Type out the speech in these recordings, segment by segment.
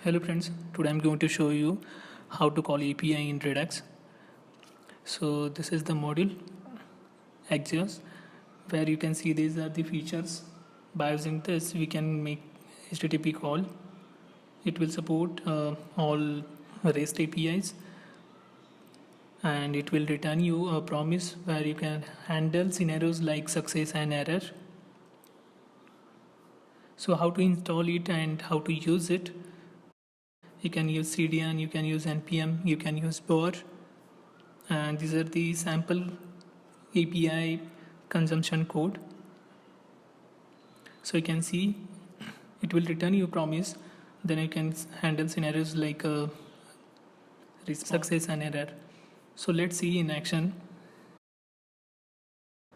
Hello friends, today I'm going to show you how to call API in Redux. So this is the module Axios, where you can see these are the features. By using this we can make HTTP call. It will support all REST APIs and it will return you a promise where you can handle scenarios like success and error. So how to install it and how to use it? You can use CDN, you can use NPM, you can use Bohr, and these are the sample API consumption code. So you can see it will return you a promise, then you can handle scenarios like success and error. So let's see in action.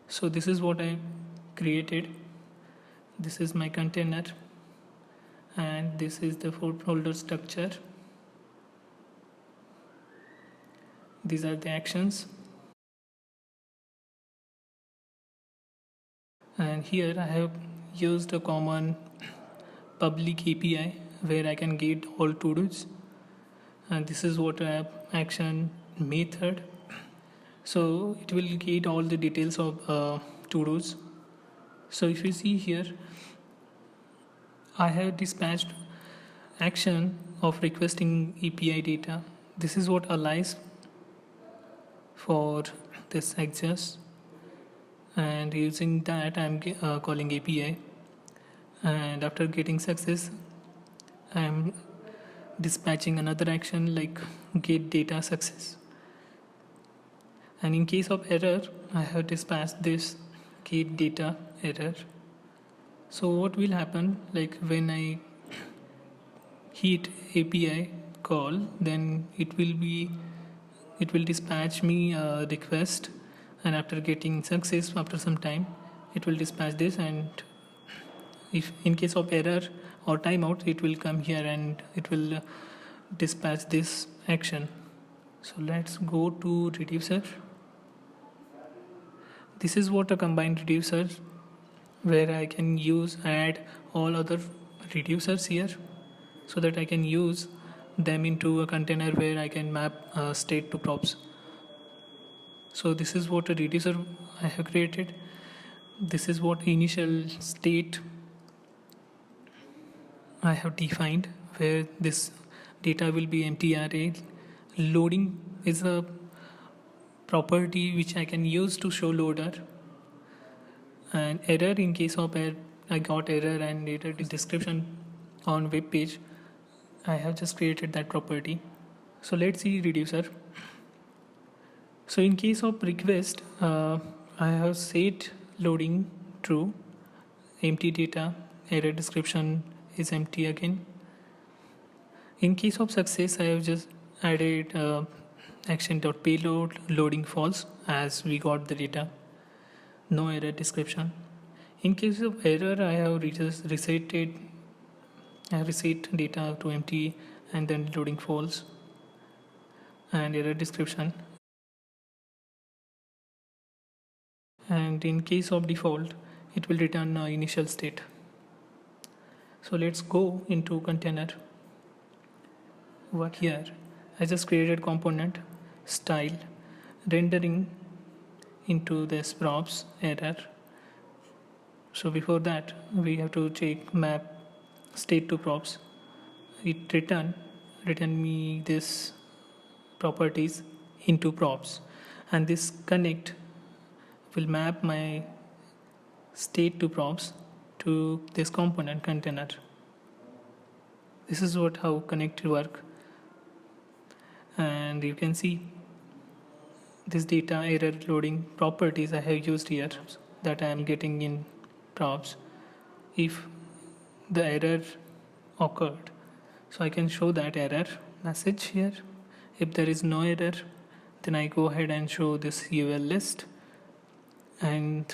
So this is what I created. This is my container and this is the folder structure. These are the actions, and here I have used a common public API where I can get all to-dos, and this is what action method. So it will get all the details of to-dos. So if you see here, I have dispatched action of requesting API data. This is what allows for this Axios, and using that I'm calling API, and after getting success I'm dispatching another action like get data success, and in case of error I have dispatched this get data error. So what will happen, like when I hit API call, then it will dispatch me a request, and after getting success after some time it will dispatch this, and if in case of error or timeout it will come here and it will dispatch this action. So let's go to reducer. This is what a combined reducer, where I can add all other reducers here so that I can use them into a container where I can map state to props. So this is what a reducer I have created. This is what initial state I have defined, where this data will be empty array. Loading is a property which I can use to show loader, and error, in case of I got error and error description on web page, I have just created that property. So let's see reducer. So in case of request, I have set loading true, empty data, error description is empty again. In case of success, I have just added action.payload loading false, as we got the data, no error description. In case of error, I have reset data to empty and then loading false and error description. And in case of default, it will return initial state. So let's go into container. Work here, I just created component style rendering into this props error. So before that we have to check map state to props. It return me this properties into props, and this connect will map my state to props to this component container. This is how connect work, and you can see this data error loading properties I have used here that I am getting in props. If the error occurred, so I can show that error message here. If there is no error, then I go ahead and show this UL list, and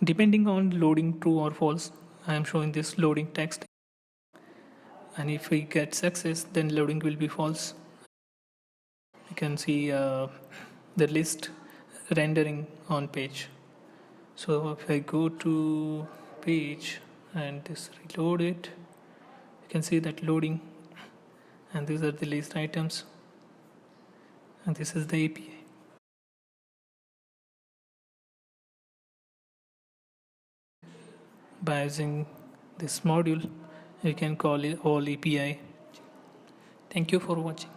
depending on loading true or false, I am showing this loading text, and if we get success, then loading will be false. You can see the list rendering on page. So if I go to page and this reload it. You can see that loading, and these are the list items, and this is the API. By using this module, you can call it all API. Thank you for watching.